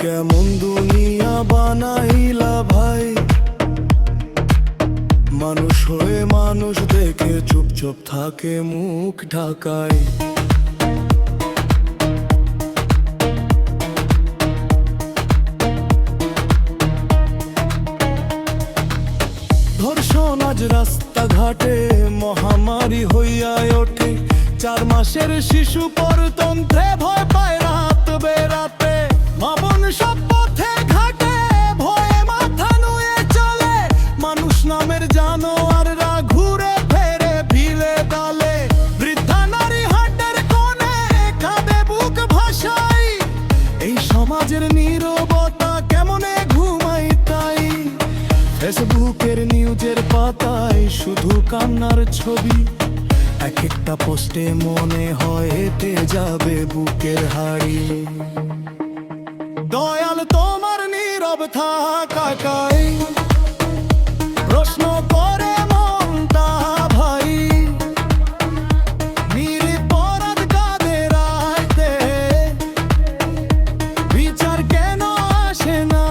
কেমন দুনিয়া বানাইলা ভাই, মানুষ হয়ে মানুষ দেখে চুপচাপ থাকে মুখ ঢাকায়। ধর্ষণ আজ রাস্তাঘাটে মহামারী হইয়া ওঠে। 4 মাসের শিশু পরতন্ত্রে ভয় পায় রাত বেরাতে। মামন সব পথে ঘাটে ভয়ে মাথা নুয়ে চলে। মানুষ নামের জানোয়াররা ঘুরে ফেরে ভিলে ডালে। বৃদ্ধা নারী হাটের কোণে কাঁদে বুক ভাসাই। এই সমাজের নীরবতা কেমনে ঘুমাই তাই। ফেসবুকের নিউজের পাতায় শুধু কান্নার ছবি। এক একটা পোস্টে মনে হয় হেঁটে যাবে বুকের হাড়ি। দয়াল তোমার নীরব থাকায় প্রশ্ন করে মনটা ভাই। নিরপরাধ কাঁদে রাতে, বিচার কেন আসে না।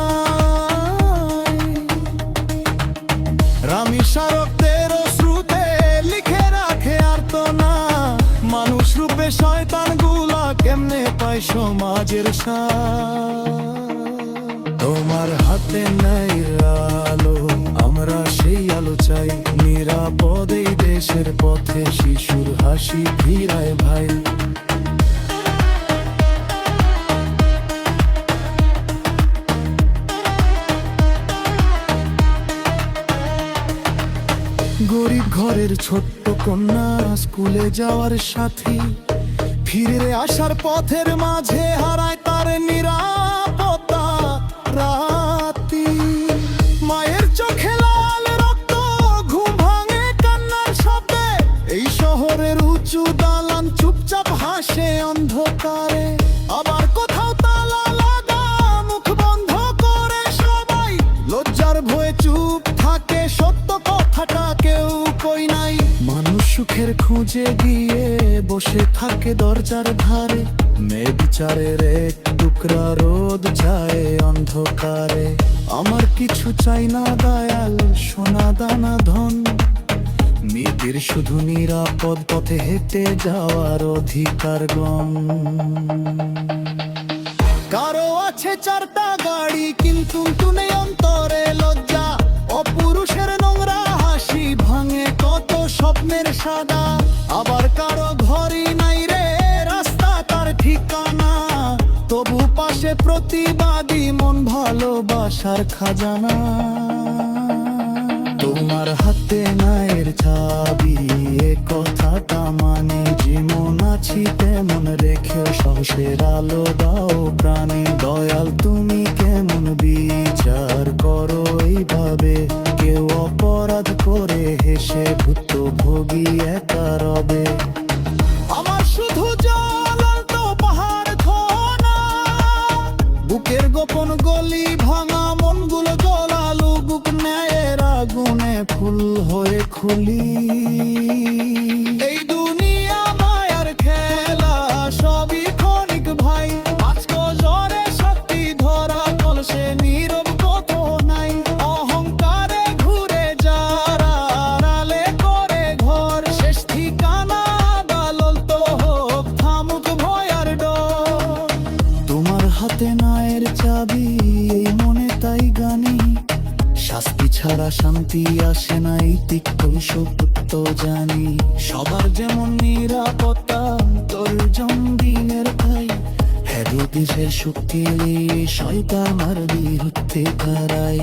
রামি শারকদের শ্রুতে লিখে রাখে আর তো না। মানুষ রূপে শয়তান গুলা কেমনে পায় সমাজের সাথ। তোমার হাতে নাই আলো, আমরা সেই আলো চাই। নিরাপদেই দেশের পথে শিশুর হাসি ফিরায় ভাই। গরিব ঘরের ছোট্ট কন্যা স্কুলে যাওয়ার সাথী, ফিরে আসার পথের মাঝে হারায় তার নিরাপত্তা রাতি। মায়ের চোখে লাল রক্ত, ঘুম ভাঙে কান্নার শব্দে। এই শহরের উঁচু দালান চুপচাপ হাসে অন্ধকারে। আবার কোথাও তালা লাগা, মুখ বন্ধ করে সবাই। লজ্জার ভয়ে চুপ থাকে, সত্য কথাটা কেউ কই নাই। মানুষ সুখের খুঁজে গিয়ে বসে থাকে দরজার ধারে। মেয়ে বিচারের এক টুকরা রোদ যায় অন্ধকারে। আমার কিছু চাই না দয়াল, সোনা দানা ধন। মেয়েদের শুধু নিরাপদ পথে হেঁটে যাওয়ার অধিকার গম। কারো আছে 4টা গাড়ি কিন্তু নেই অন্তরে লজ্জা। অপুরুষের নোংরা হাসি ভাঙে কত স্বপ্নের সাদা। আবার কারো ঘরই নাই রে রাস্তা তার ঠিকানা। তবু পাশে প্রতিবাদী মন ভালোবাসার খাজানা। তোমার হাতে নায়ের চাবি, এ কথাটা মানে। যেমন আছি তেমন রেখে সহসের আলো দাও প্রাণে। দয়াল তুমি কেমন বিচার করো এইভাবে। কেউ অপরাধ করে হেসে ভুক্তভোগী একা রবে। আমার শুধু জ্বলন্ত পাহাড় ধোনা, বুকের গোপন গলি ভাঙা মনগুলো জ্বলালো। বুক ন্যায়ের আগুনে ফুল হয়ে খুলি। এই দুনিয়া মায়ার খেলা, সবই ক্ষণিক ভাই। আজকে জ্বরে শক্তি ধরা কলসে নীরব কত নাই। অহংকারে ঘুরে যারা আড়ালে করে ঘর। শেষ ঠিকানা আদালত তো হোক, থামুক ভয়ার ডর। তোমার হাতে নায়ের চাবি, এই মনে তাই গানি। শাস্তি ছাড়া শান্তি আসে না, এই তিক্ত সত্য জানি। সবার যেমন নিরাপত্তা, তোর জন্মদিনের তাই। দেশের শক্তি শয়তান আর বিরুদ্ধে দাঁড়াই।